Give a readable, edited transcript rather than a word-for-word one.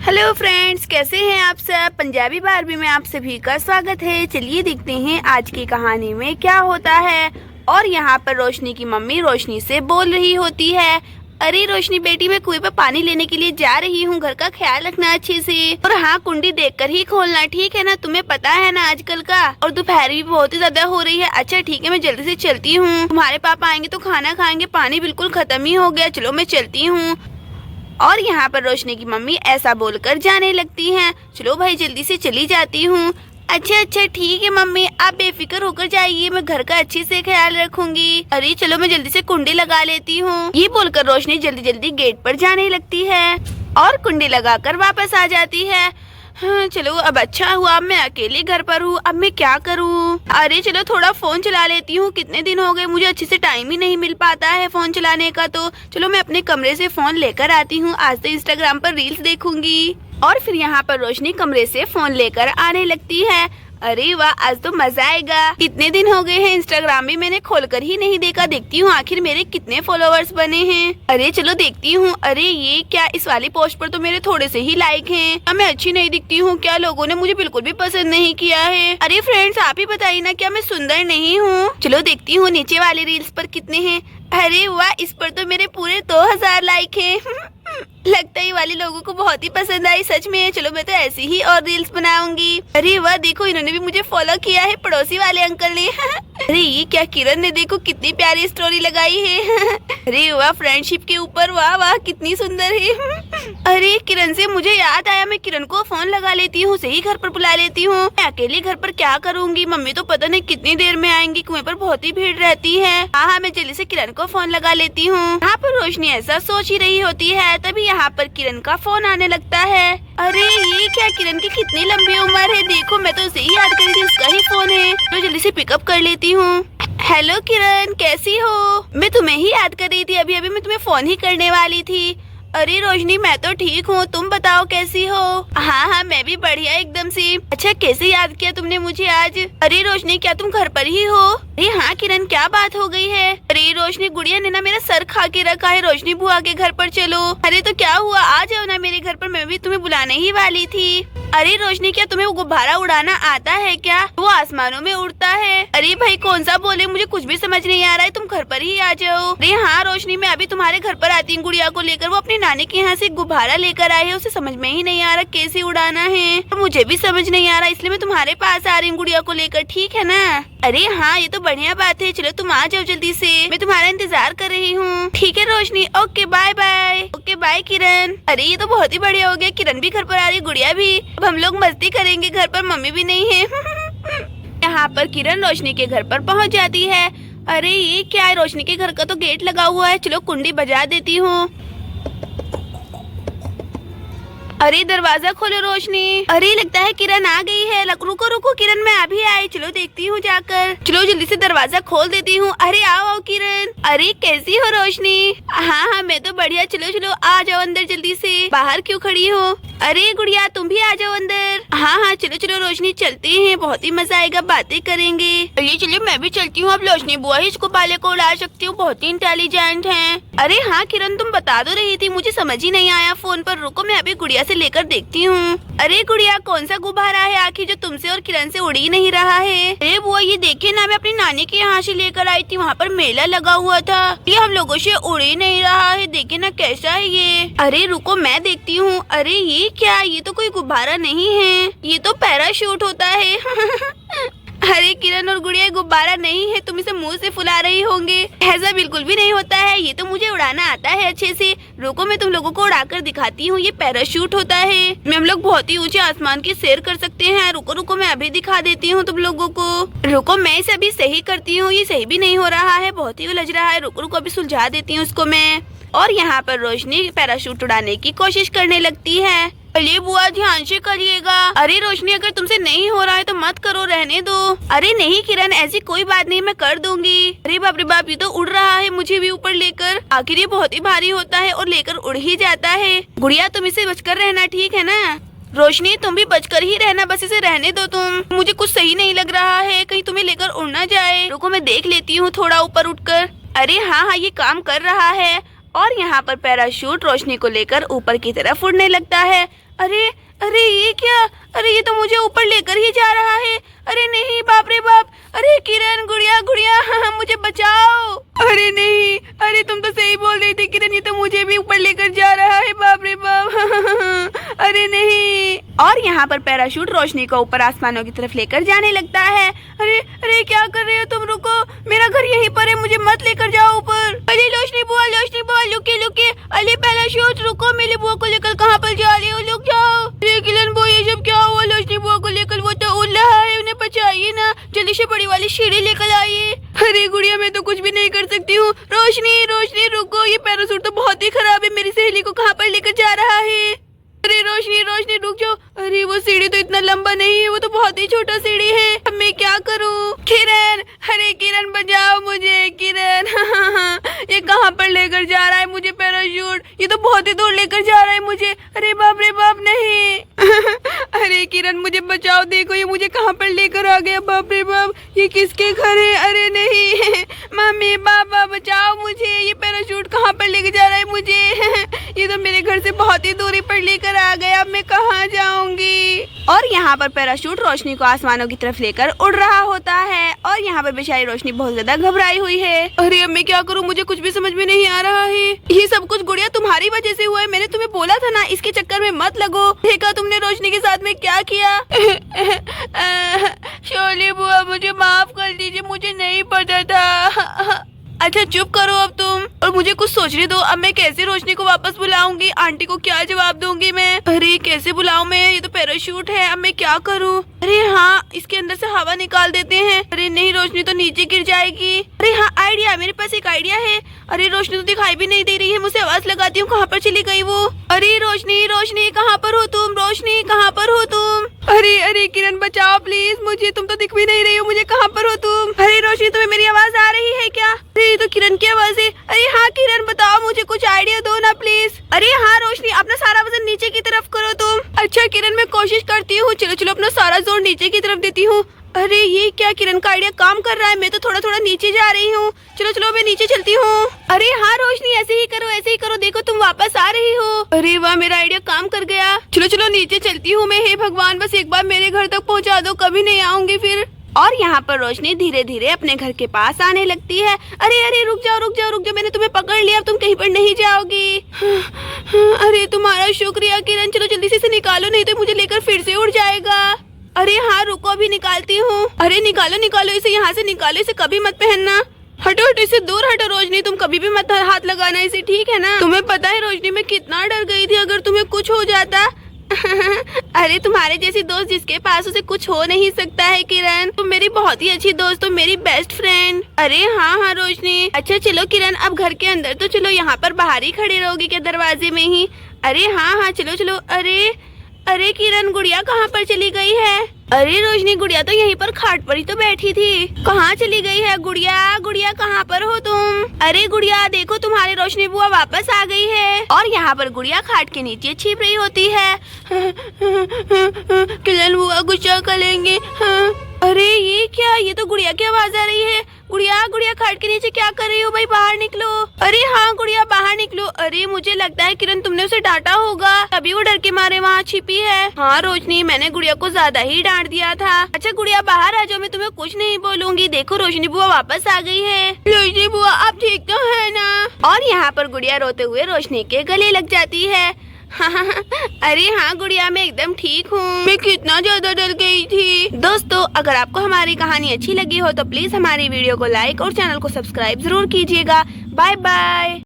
Hello friends, कैसे हैं आप सब। पंजाबी बारबी में आप सभी का स्वागत है। चलिए देखते हैं आज की कहानी में क्या होता है। और यहाँ पर रोशनी की मम्मी रोशनी से बोल रही होती है, अरे रोशनी बेटी, मैं कुएं पर पानी लेने के लिए जा रही हूँ, घर का ख्याल रखना अच्छे से। और हाँ, कुंडी देखकर ही खोलना, ठीक है ना। तुम्हें पता है ना आजकल का। और दोपहर भी बहुत ही ज्यादा हो रही है। अच्छा ठीक है, मैं जल्दी से चलती हूँ। तुम्हारे पापा आएंगे तो खाना खाएंगे, पानी बिल्कुल खत्म ही हो गया। चलो मैं चलती हूँ। और यहाँ पर रोशनी की मम्मी ऐसा बोलकर जाने लगती हैं। चलो भाई, जल्दी से चली जाती हूँ। अच्छा ठीक है मम्मी, आप बेफिक्र होकर जाइए, मैं घर का अच्छे से ख्याल रखूंगी। अरे चलो मैं जल्दी से कुंडी लगा लेती हूँ। ये बोलकर रोशनी जल्दी जल्दी गेट पर जाने लगती है और कुंडी लगाकर वापस आ जाती है। हाँ, चलो अब अच्छा हुआ, अब मैं अकेले घर पर हूँ। अब मैं क्या करूँ। अरे चलो थोड़ा फोन चला लेती हूँ, कितने दिन हो गए, मुझे अच्छे से टाइम ही नहीं मिल पाता है फोन चलाने का। तो चलो मैं अपने कमरे से फोन लेकर आती हूँ, आज तो इंस्टाग्राम पर रील्स देखूंगी। और फिर यहाँ पर रोशनी कमरे से फोन लेकर आने लगती है। अरे वाह, आज तो मजा आएगा। कितने दिन हो गए हैं, इंस्टाग्राम भी मैंने खोलकर ही नहीं देखा। देखती हूँ आखिर मेरे कितने फॉलोअर्स बने हैं। अरे चलो देखती हूँ। अरे ये क्या, इस वाली पोस्ट पर तो मेरे थोड़े से ही लाइक हैं। क्या मैं अच्छी नहीं दिखती हूँ क्या? लोगों ने मुझे बिल्कुल भी पसंद नहीं किया है। अरे फ्रेंड्स, आप ही बताइए ना, क्या मैं सुंदर नहीं हूँ? चलो देखती हूँ नीचे वाली रील्स पर कितने हैं। अरे वाह, इस पर तो मेरे पूरे 2000 लाइक हैं। लगता है वाली लोगों को बहुत ही पसंद आई, सच में। चलो मैं तो ऐसी ही और रील्स बनाऊंगी। अरे वाह, देखो इन्होंने भी मुझे फॉलो किया है, पड़ोसी वाले अंकल ने। अरे ये क्या, किरण ने देखो कितनी प्यारी स्टोरी लगाई है। अरे वाह, फ्रेंडशिप के ऊपर, वाह वाह कितनी सुंदर है। अरे किरण से मुझे याद आया, मैं किरण को फोन लगा लेती हूँ, उसे ही घर पर बुला लेती हूँ। मैं अकेले घर पर क्या करूँगी, मम्मी तो पता नहीं कितनी देर में आएंगी, कुएं पर बहुत ही भीड़ रहती है। हाँ, मैं जल्दी से किरण को फोन लगा लेती हूँ। यहाँ पर रोशनी ऐसा सोच ही रही होती है, तभी यहाँ पर किरण का फोन आने लगता है। अरे ये क्या, किरण की कितनी लंबी उम्र है, देखो मैं तो उसे ही याद करी थी, उसका ही फोन है। तो जल्दी से पिकअप कर लेती हूँ। हेलो किरण, कैसी हो? मैं तुम्हें ही याद कर रही थी, अभी अभी मैं तुम्हें फोन ही करने वाली थी। अरे रोशनी, मैं तो ठीक हूँ, तुम बताओ कैसी हो? हाँ, मैं भी बढ़िया एकदम से। अच्छा, कैसे याद किया तुमने मुझे आज? अरे रोशनी, क्या तुम घर पर ही हो? अरे हाँ किरण, क्या बात हो गई है? अरे रोशनी, गुड़िया ने ना मेरा सर खा के रखा है, रोशनी बुआ के घर पर चलो। अरे तो क्या हुआ, आ जाओ ना मेरे घर पर, मैं भी तुम्हें बुलाने ही वाली थी। अरे रोशनी, क्या तुम्हें वो गुब्बारा उड़ाना आता है क्या? वो आसमानों में उड़ता है। अरे भाई कौन सा बोले, मुझे कुछ भी समझ नहीं आ रहा है, तुम घर पर ही आ जाओ। अरे हाँ रोशनी, मैं अभी तुम्हारे घर पर आती हूँ गुड़िया को लेकर। वो अपने नानी के यहाँ से गुब्बारा लेकर आए है, उसे समझ में ही नहीं आ रहा कैसे उड़ाना है, और मुझे भी समझ नहीं आ रहा, इसलिए मैं तुम्हारे पास आ रही हूँ गुड़िया को लेकर, ठीक है ना? अरे हाँ, ये तो बढ़िया बात है, चलो तुम आ जाओ जल्दी से, मैं तुम्हारा इंतजार कर रही हूँ। ठीक है Roshni, okay bye bye. Okay bye Kiran. अरे ये तो बहुत ही बढ़िया हो गया, किरण भी घर पर आ रही, गुड़िया भी। अब हम लोग मस्ती करेंगे, घर पर मम्मी भी नहीं है। यहाँ पर किरण रोशनी के घर पर पहुँच जाती है। अरे ये क्या है, रोशनी के घर का तो गेट लगा हुआ है, चलो कुंडी बजा देती हूँ। अरे दरवाजा खोलो रोशनी। अरे लगता है किरण आ गई है। रुको रुको किरण, मैं अभी आई, चलो देखती हूँ जाकर। चलो जल्दी से दरवाजा खोल देती हूँ। अरे आओ आओ किरण। अरे कैसी हो रोशनी? हाँ, मैं तो बढ़िया। चलो चलो आ जाओ अंदर जल्दी से, बाहर क्यों खड़ी हो? अरे गुड़िया, तुम भी आ जाओ अंदर। हाँ चलो चलो रोशनी, चलते हैं, बहुत ही मजा आएगा, बातें करेंगे। चलिए चलिए, मैं भी चलती हूँ। अब रोशनी बुआ ही इसको बाले को उड़ा सकती हूँ, बहुत ही इंटेलिजेंट है। अरे हाँ किरण, तुम बता दो रही थी, मुझे समझ ही नहीं आया फोन पर। रुको मैं अभी गुड़िया से लेकर देखती हूँ। अरे गुड़िया, कौन सा गुब्बारा है आखिर जो तुमसे और किरण से उड़ ही नहीं रहा है? अरे बुआ ये देखिए ना, मैं अपनी नानी के यहाँ से लेकर आई थी, वहाँ पर मेला लगा हुआ था, ये हम लोगों से उड़ ही नहीं रहा है, देखिए ना कैसा है ये। अरे रुको मैं देखती हूँ। अरे ये क्या, ये तो कोई गुब्बारा नहीं है, ये तो पैराशूट होता है। अरे किरण और गुड़िया, गुब्बारा नहीं है, तुम इसे मुंह से फुला रही होंगे, ऐसा बिल्कुल भी नहीं होता है, ये तो मुझे उड़ाना आता है अच्छे से। रुको मैं तुम लोगों को उड़ाकर दिखाती हूँ, ये पैराशूट होता है, में हम लोग बहुत ही ऊंचे आसमान की सैर कर सकते हैं। रुको रुको, मैं अभी दिखा देती हूँ तुम लोगों को। रुको मैं इसे अभी सही करती हूँ, ये सही भी नहीं हो रहा है, बहुत ही उलझ रहा है। रुको रुको, अभी सुलझा देती हूँ उसको मैं। और यहाँ पर रोशनी पैराशूट उड़ाने की कोशिश करने लगती है। अरे बुआ ध्यान से करिएगा। अरे रोशनी, अगर तुमसे नहीं हो रहा है तो मत करो, रहने दो। अरे नहीं किरण, ऐसी कोई बात नहीं, मैं कर दूंगी। अरे बाप रे बाप, ये तो उड़ रहा है मुझे भी ऊपर लेकर, आखिर ये बहुत ही भारी होता है और लेकर उड़ ही जाता है। गुड़िया तुम इसे बचकर रहना, ठीक है ना? रोशनी तुम भी बचकर ही रहना, बस इसे रहने दो तुम, मुझे कुछ सही नहीं लग रहा है, कहीं तुम्हें लेकर उड़ ना जाए। रुको मैं देख लेती हूँ थोड़ा ऊपर उठकर। अरे हाँ, ये काम कर रहा है। और यहाँ पर पैराशूट रोशनी को लेकर ऊपर की तरफ उड़ने लगता है। अरे अरे ये क्या? अरे ये तो मुझे ऊपर लेकर ही जा रहा है। अरे नहीं, बाप रे बाप। अरे किरण, गुड़िया गुड़िया मुझे बचाओ। अरे नहीं, अरे तुम तो सही बोल रही थी किरण, ये तो मुझे भी ऊपर लेकर जा रहा है, बाप रे बाप। अरे नहीं। और यहाँ पर पैराशूट रोशनी को ऊपर आसमानों की तरफ लेकर जाने लगता है। अरे अरे क्या कर रहे हो तुम? रुको, मेरा घर यहीं पर है, मुझे मत लेकर जाओ ऊपर। अरे रोशनी बुआ लुके लुके। अरे पैराशूट रुको, मेरी बुआ को लेकर कहाँ पर जा रहे हो? लुक जाओ। अरे किरण बुआ, ये सब क्या हुआ? रोशनी बुआ को लेकर वो तो उड़ रहा है, उन्हें बचाइए ना, जल्दी से बड़ी वाली सीढ़ी लेकर आइए। अरे गुड़िया, मैं तो कुछ भी नहीं कर सकती हूँ। रोशनी रोशनी रुको, ये पैराशूट तो बहुत ही खराब है, मेरी सहेली को कहाँ पर लेकर जा रहा है? अरे रोशनी रोशनी रुक जाओ। अरे वो सीढ़ी तो इतना लंबा नहीं है, वो तो बहुत ही छोटा सीढ़ी है, अब मैं क्या करूँ? किरण, अरे किरण बचाओ मुझे। किरण ये कहाँ पर लेकर जा रहा है मुझे पैराशूट? ये तो बहुत ही दूर लेकर जा रहा है मुझे। अरे बाप रे बाप, नहीं। अरे किरण मुझे बचाओ, देखो ये मुझे कहाँ पर लेकर आ गया, बाप रे बाप। ये किसके घर है? अरे नहीं, मम्मी पापा बचाओ मुझे, ये पैराशूट कहाँ पर लेकर जा रहा है मुझे? ये तो मेरे घर से बहुत ही दूरी पर लेकर आ गया, अब मैं कहाँ जाऊंगी? और यहाँ पर पैराशूट रोशनी को आसमानों की तरफ लेकर उड़ रहा होता है और यहाँ पर बेचारी रोशनी बहुत ज्यादा घबराई हुई है। अरे अब मैं क्या करूँ, मुझे कुछ भी समझ में नहीं आ रहा है। ये सब कुछ गुड़िया तुम्हारी वजह से हुआ है, मैंने तुम्हें बोला था ना इसके चक्कर में मत लगो। देखा तुमने रोशनी के साथ में क्या किया? शोली बुआ, मुझे माफ कर दीजिए, मुझे नहीं पता था। अच्छा चुप करो अब तुम, और मुझे कुछ सोचने दो। अब मैं कैसे रोशनी को वापस बुलाऊंगी? आंटी को क्या जवाब दूंगी मैं? अरे कैसे बुलाऊं मैं? ये तो पैराशूट है, अब मैं क्या करूं? अरे हाँ, इसके अंदर से हवा निकाल देते हैं। अरे नहीं, रोशनी तो नीचे गिर जाएगी। अरे हाँ, आइडिया, मेरे पास एक आइडिया है। अरे रोशनी तो दिखाई भी नहीं दे रही है, मुझसे आवाज लगाती हूँ, कहाँ पर चली गई वो? अरे रोशनी रोशनी कहाँ पर हो तुम? रोशनी कहाँ पर हो तुम? अरे अरे किरण बचाओ प्लीज मुझे, तुम तो दिख भी नहीं रही हो, मुझे कहाँ पर हो तुम? अरे रोशनी, तुम्हें मेरी आवाज आ रही है क्या? अरे ये तो किरण की आवाज है। अरे हाँ किरण, बताओ मुझे कुछ आइडिया दो ना प्लीज। अरे हाँ रोशनी, अपना सारा वजन नीचे की तरफ करो तुम। अच्छा किरण, मैं कोशिश करती हूँ, चलो चलो अपना सारा जोर नीचे की तरफ देती हूँ। अरे ये क्या, किरण का आइडिया काम कर रहा है, मैं तो थोड़ा थोड़ा नीचे जा रही हूँ। चलो चलो मैं नीचे चलती हूँ। अरे हाँ रोशनी, ऐसे ही करो, देखो तुम वापस आ रही हो। अरे वाह, मेरा आइडिया काम कर गया। चलो चलो नीचे चलती हूँ मैं। हे भगवान, बस एक बार मेरे घर तक पहुँचा दो, कभी नहीं आऊंगी फिर। और यहाँ पर रोशनी धीरे धीरे अपने घर के पास आने लगती है। अरे अरे रुक जाओ, मैंने तुम्हें पकड़ लिया, अब तुम कहीं पर नहीं जाओगी। अरे तुम्हारा शुक्रिया किरण, चलो जल्दी से इसे निकालो, नहीं तो मुझे लेकर फिर से उड़ जाएगा। अरे हाँ रुको, अभी निकालती हूँ। अरे निकालो इसे, यहाँ से निकालो इसे, कभी मत पहनना। हटो हटो, इससे दूर हटो रोशनी, तुम कभी भी मत हाथ लगाना इसे, ठीक है ना? तुम्हें पता है रोशनी, मैं कितना डर गई थी अगर तुम्हें कुछ हो जाता। अरे तुम्हारे जैसी दोस्त जिसके पास उसे कुछ हो नहीं सकता है किरण, तुम मेरी बहुत ही अच्छी दोस्त हो, मेरी बेस्ट फ्रेंड। अरे हाँ रोशनी। अच्छा चलो किरण, अब घर के अंदर तो चलो, यहाँ पर बाहर ही खड़े रहोगी क्या दरवाजे में ही? अरे हाँ चलो। अरे किरण, गुड़िया कहाँ पर चली गई है? अरे रोशनी, गुड़िया तो यहीं पर खाट पर ही तो बैठी थी, कहाँ चली गई है गुड़िया कहाँ पर हो तुम? अरे गुड़िया देखो, तुम्हारी रोशनी बुआ वापस आ गई है। और यहाँ पर गुड़िया खाट के नीचे छिप रही होती है। किरण बुआ गुस्सा करेंगे। अरे ये क्या, ये तो गुड़िया की आवाज आ रही है। गुड़िया खाट के नीचे क्या कर रही हो भाई? बाहर निकलो। अरे हाँ गुड़िया, बाहर निकलो। अरे मुझे लगता है किरण तुमने उसे डांटा होगा, तभी वो डर के मारे वहाँ छिपी है। हाँ रोशनी, मैंने गुड़िया को ज्यादा ही डांट दिया था। अच्छा गुड़िया बाहर आ जाओ, मैं तुम्हें कुछ नहीं बोलूंगी। देखो रोशनी बुआ वापस आ गई है। रोशनी बुआ आप ठीक तो है ना? और यहाँ पर गुड़िया रोते हुए रोशनी के गले लग जाती है। अरे हाँ गुड़िया, मैं एकदम ठीक हूँ, मैं कितना ज्यादा डर गई थी। दोस्तों, अगर आपको हमारी कहानी अच्छी लगी हो तो प्लीज हमारी वीडियो को लाइक और चैनल को सब्सक्राइब जरूर कीजिएगा। Bye bye.